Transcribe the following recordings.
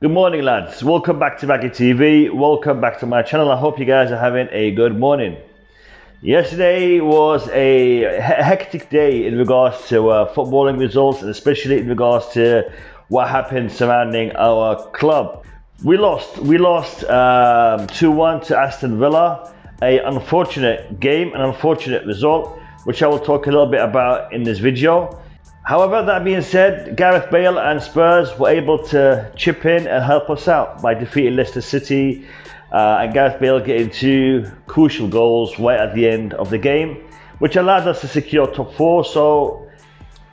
Good morning, lads. Welcome back to Hakim TV. Welcome back to my channel. I hope you guys are having a good morning. Yesterday was a hectic day in regards to footballing results, and especially in regards to what happened surrounding our club. We lost 2-1 to Aston Villa. An unfortunate game, an unfortunate result, which I will talk a little bit about in this video. However, that being said, Gareth Bale and Spurs were able to chip in and help us out by defeating Leicester City, and Gareth Bale getting 2 crucial goals right at the end of the game, which allowed us to secure top 4. So,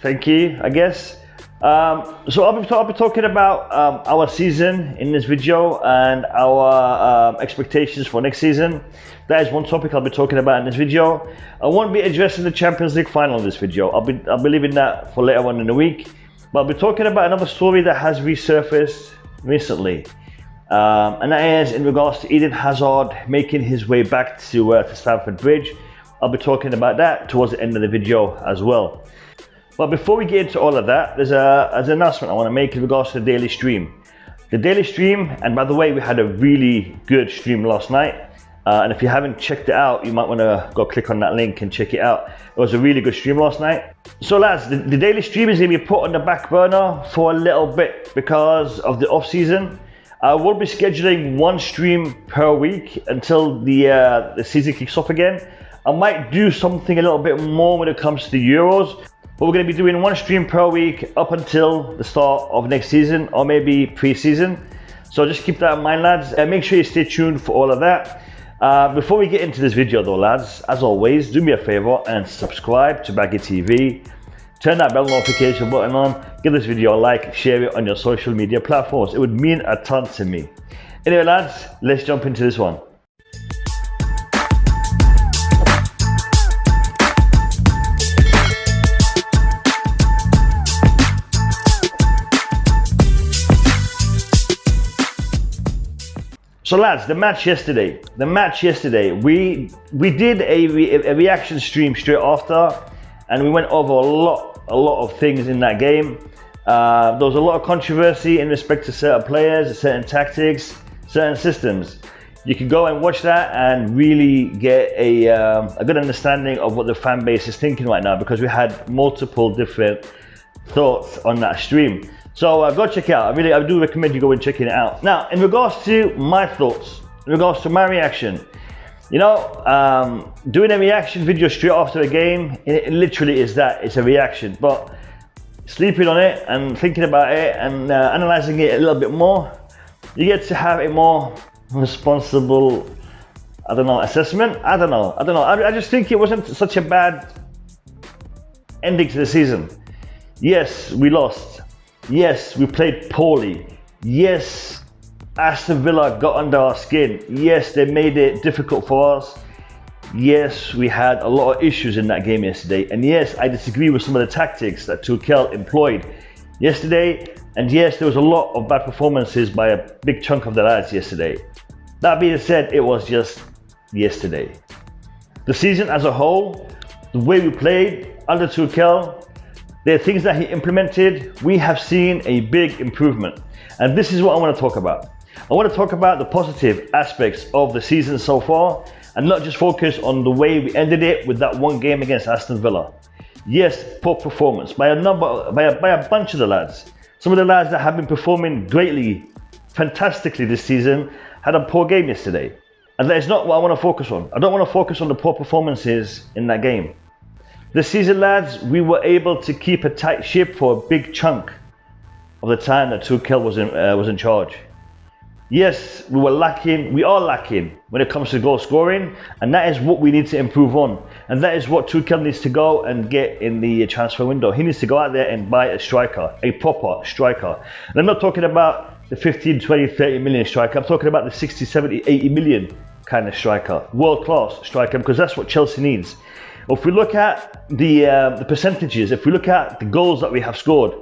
thank you, I guess. So I'll be talking about our season in this video and our expectations for next season. That is one topic I'll be talking about in this video. I won't be addressing the Champions League final in this video. I'll be leaving that for later on in the week. But I'll be talking about another story that has resurfaced recently, and that is in regards to Eden Hazard making his way back to Stamford Bridge. I'll be talking about that towards the end of the video as well. But before we get into all of that, there's an announcement I want to make in regards to the daily stream. The daily stream, and by the way, we had a really good stream last night. And if you haven't checked it out, you might want to go click on that link and check it out. It was a really good stream last night. So lads, the daily stream is going to be put on the back burner for a little bit because of the off season. I will be scheduling 1 stream per week until the season kicks off again. I might do something a little bit more when it comes to the Euros. But we're going to be doing 1 stream per week up until the start of next season, or maybe pre-season. So just keep that in mind, lads, and make sure you stay tuned for all of that. Before we get into this video though, lads, as always, do me a favor and subscribe to Hakim TV. Turn that bell notification button on, give this video a like, share it on your social media platforms. It would mean a ton to me. Anyway, lads, let's jump into this one. So lads, the match yesterday, we did a reaction stream straight after, and we went over a lot of things in that game. There was a lot of controversy in respect to certain players, certain tactics, certain systems. You can go and watch that and really get a good understanding of what the fan base is thinking right now, because we had multiple different thoughts on that stream. So go check it out. I do recommend you go and checking it out. Now, in regards to my thoughts, in regards to my reaction, you know, doing a reaction video straight after a game, it literally is that. It's a reaction. But sleeping on it and thinking about it and analysing it a little bit more, you get to have a more responsible, assessment. I don't know. I just think it wasn't such a bad ending to the season. Yes, we lost. Yes, we played poorly. Yes, Aston Villa got under our skin. Yes, they made it difficult for us. Yes, we had a lot of issues in that game yesterday. And yes, I disagree with some of the tactics that Tuchel employed yesterday. And yes, there was a lot of bad performances by a big chunk of the lads yesterday. That being said, it was just yesterday. The season as a whole, the way we played under Tuchel, the things that he implemented, we have seen a big improvement. And this is what I want to talk about. I want to talk about the positive aspects of the season so far, and not just focus on the way we ended it with that 1 game against Aston Villa. Yes, poor performance by a bunch of the lads. Some of the lads that have been performing greatly, fantastically this season, had a poor game yesterday. And that is not what I want to focus on. I don't want to focus on the poor performances in that game. This season, lads, we were able to keep a tight ship for a big chunk of the time that Tuchel was in charge. Yes, we are lacking when it comes to goal scoring, and that is what we need to improve on. And that is what Tuchel needs to go and get in the transfer window. He needs to go out there and buy a striker, a proper striker. And I'm not talking about the 15, 20, 30 million striker. I'm talking about the 60, 70, 80 million kind of striker, world-class striker, because that's what Chelsea needs. If we look at the percentages, if we look at the goals that we have scored,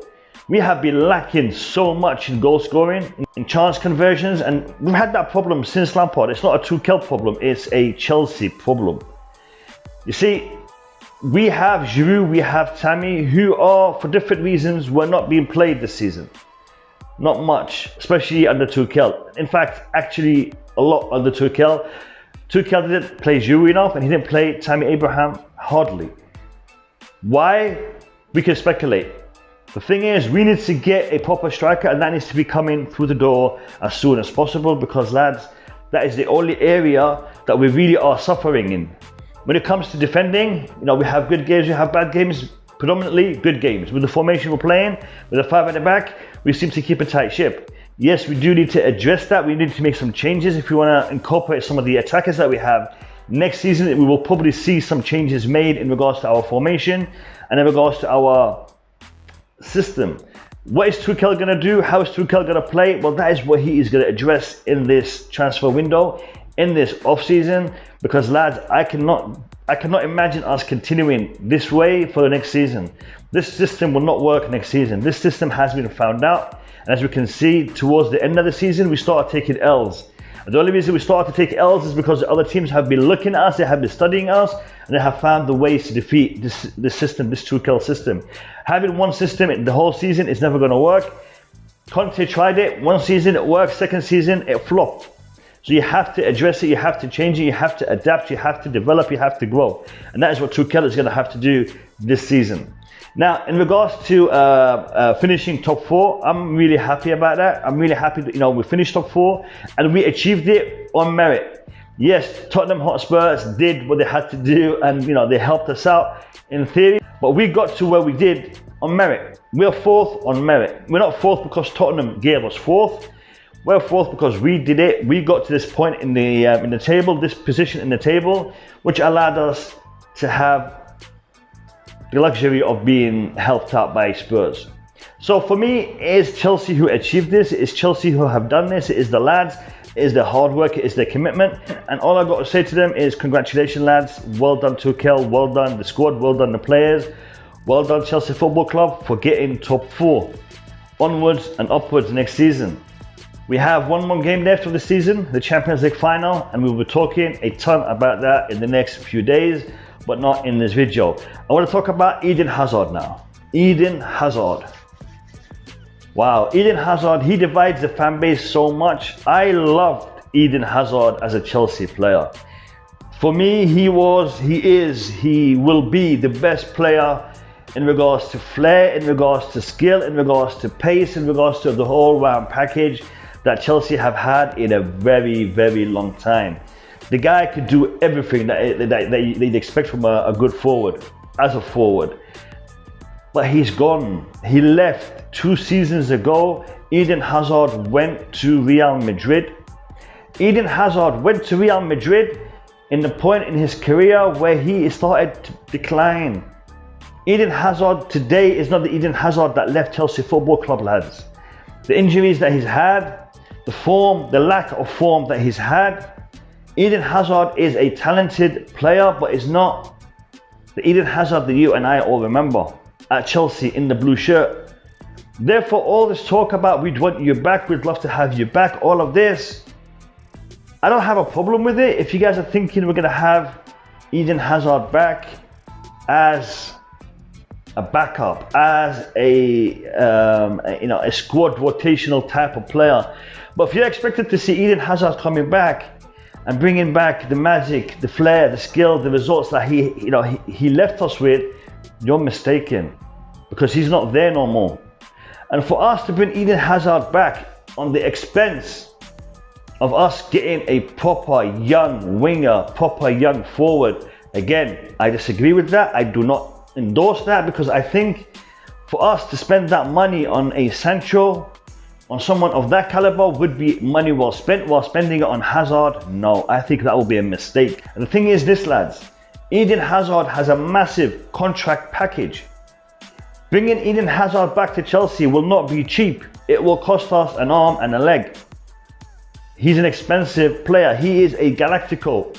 we have been lacking so much in goal scoring, in chance conversions, and we've had that problem since Lampard. It's not a Tuchel problem, it's a Chelsea problem. You see, we have Giroud, we have Tammy, who are, for different reasons, were not being played this season. Not much, especially under Tuchel. In fact, actually a lot under Tuchel. Tuchel didn't play Giroud enough, and he didn't play Tammy Abraham hardly. Why? We can speculate. The thing is, we need to get a proper striker, and that needs to be coming through the door as soon as possible, because lads, that is the only area that we really are suffering in. When it comes to defending, we have good games, we have bad games, predominantly good games. With the formation we're playing, with the 5 at the back, we seem to keep a tight ship. Yes, we do need to address that. We need to make some changes if we want to incorporate some of the attackers that we have. Next season, we will probably see some changes made in regards to our formation and in regards to our system. What is Tuchel going to do? How is Tuchel going to play? Well, that is what he is going to address in this transfer window, in this off-season, because lads, I cannot imagine us continuing this way for the next season. This system will not work next season. This system has been found out, and as we can see, towards the end of the season, we started taking L's. And the only reason we started to take L's is because the other teams have been looking at us, they have been studying us, and they have found the ways to defeat this system, this Tuchel system. Having one system in the whole season is never going to work. Conte tried it, one season it worked, second season it flopped. So you have to address it, you have to change it, you have to adapt, you have to develop, you have to grow. And that is what Tuchel is going to have to do this season. Now, in regards to finishing top 4, I'm really happy about that. I'm really happy that we finished top 4 and we achieved it on merit. Yes, Tottenham Hotspurs did what they had to do, and they helped us out in theory, but we got to where we did on merit. We're 4th on merit. We're not 4th because Tottenham gave us 4th. We're 4th because we did it. We got to this point in the table, this position in the table, which allowed us to have the luxury of being helped out by Spurs. So for me, it is Chelsea who achieved this. It is Chelsea who have done this. It is the lads. It is their hard work. It is their commitment. And all I've got to say to them is congratulations, lads. Well done, Tuchel. Well done, the squad. Well done, the players. Well done, Chelsea Football Club, for getting top 4. Onwards and upwards next season. We have one more game left of the season, the Champions League final, and we'll be talking a ton about that in the next few days, but not in this video. I want to talk about Eden Hazard now. Eden Hazard. Wow, Eden Hazard, he divides the fan base so much. I loved Eden Hazard as a Chelsea player. For me, he will be the best player in regards to flair, in regards to skill, in regards to pace, in regards to the whole round package that Chelsea have had in a very, very long time. The guy could do everything that they'd expect from a good forward, as a forward. But he's gone. He left 2 seasons ago. Eden Hazard went to Real Madrid. Eden Hazard went to Real Madrid in the point in his career where he started to decline. Eden Hazard today is not the Eden Hazard that left Chelsea Football Club, lads. The injuries that he's had, the form, the lack of form that he's had. Eden Hazard is a talented player, but is not the Eden Hazard that you and I all remember at Chelsea in the blue shirt. Therefore, all this talk about we'd want you back, we'd love to have you back, all of this, I don't have a problem with it. If you guys are thinking we're going to have Eden Hazard back as a backup, as a squad rotational type of player. But if you're expected to see Eden Hazard coming back and bringing back the magic, the flair, the skill, the results that he left us with, you're mistaken, because he's not there no more. And for us to bring Eden Hazard back on the expense of us getting a proper young winger, proper young forward, again, I disagree with that. I do not endorse that, because I think for us to spend that money on a Sancho, on someone of that caliber, would be money well spent. While spending it on Hazard, no, I think that will be a mistake. And the thing is this, lads, Eden Hazard has a massive contract package. Bringing Eden Hazard back to Chelsea will not be cheap. It will cost us an arm and a leg. He's an expensive player. He is a Galactico.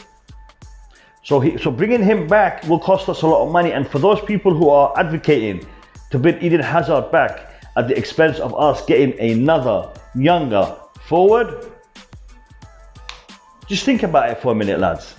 So bringing him back will cost us a lot of money. And for those people who are advocating to bring Eden Hazard back at the expense of us getting another younger forward, just think about it for a minute, lads.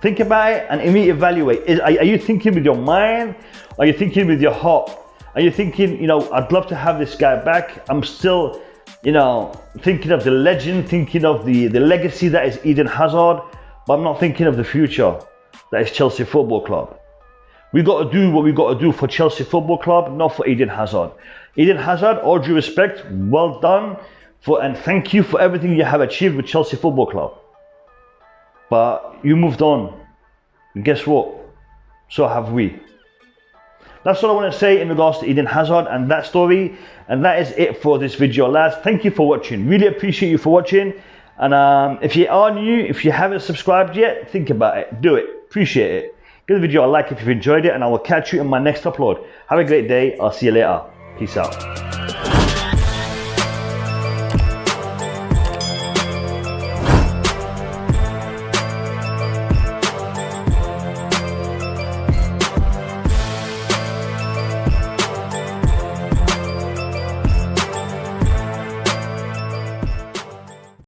Think about it and reevaluate. Are you thinking with your mind? Or are you thinking with your heart? and you're thinking, you know, I'd love to have this guy back. I'm still, you know, thinking of the legend, thinking of the legacy that is Eden Hazard, but I'm not thinking of the future that is Chelsea Football Club. We got to do what we got to do for Chelsea Football Club, not for Eden Hazard. Eden Hazard, all due respect, well done, and thank you for everything you have achieved with Chelsea Football Club. But you moved on, and guess what? So have we. That's all I want to say in regards to Eden Hazard and that story. And that is it for this video, lads. Thank you for watching. Really appreciate you for watching. And if you are new, if you haven't subscribed yet, think about it. Do it. Appreciate it. Give the video a like if you've enjoyed it. And I will catch you in my next upload. Have a great day. I'll see you later. Peace out.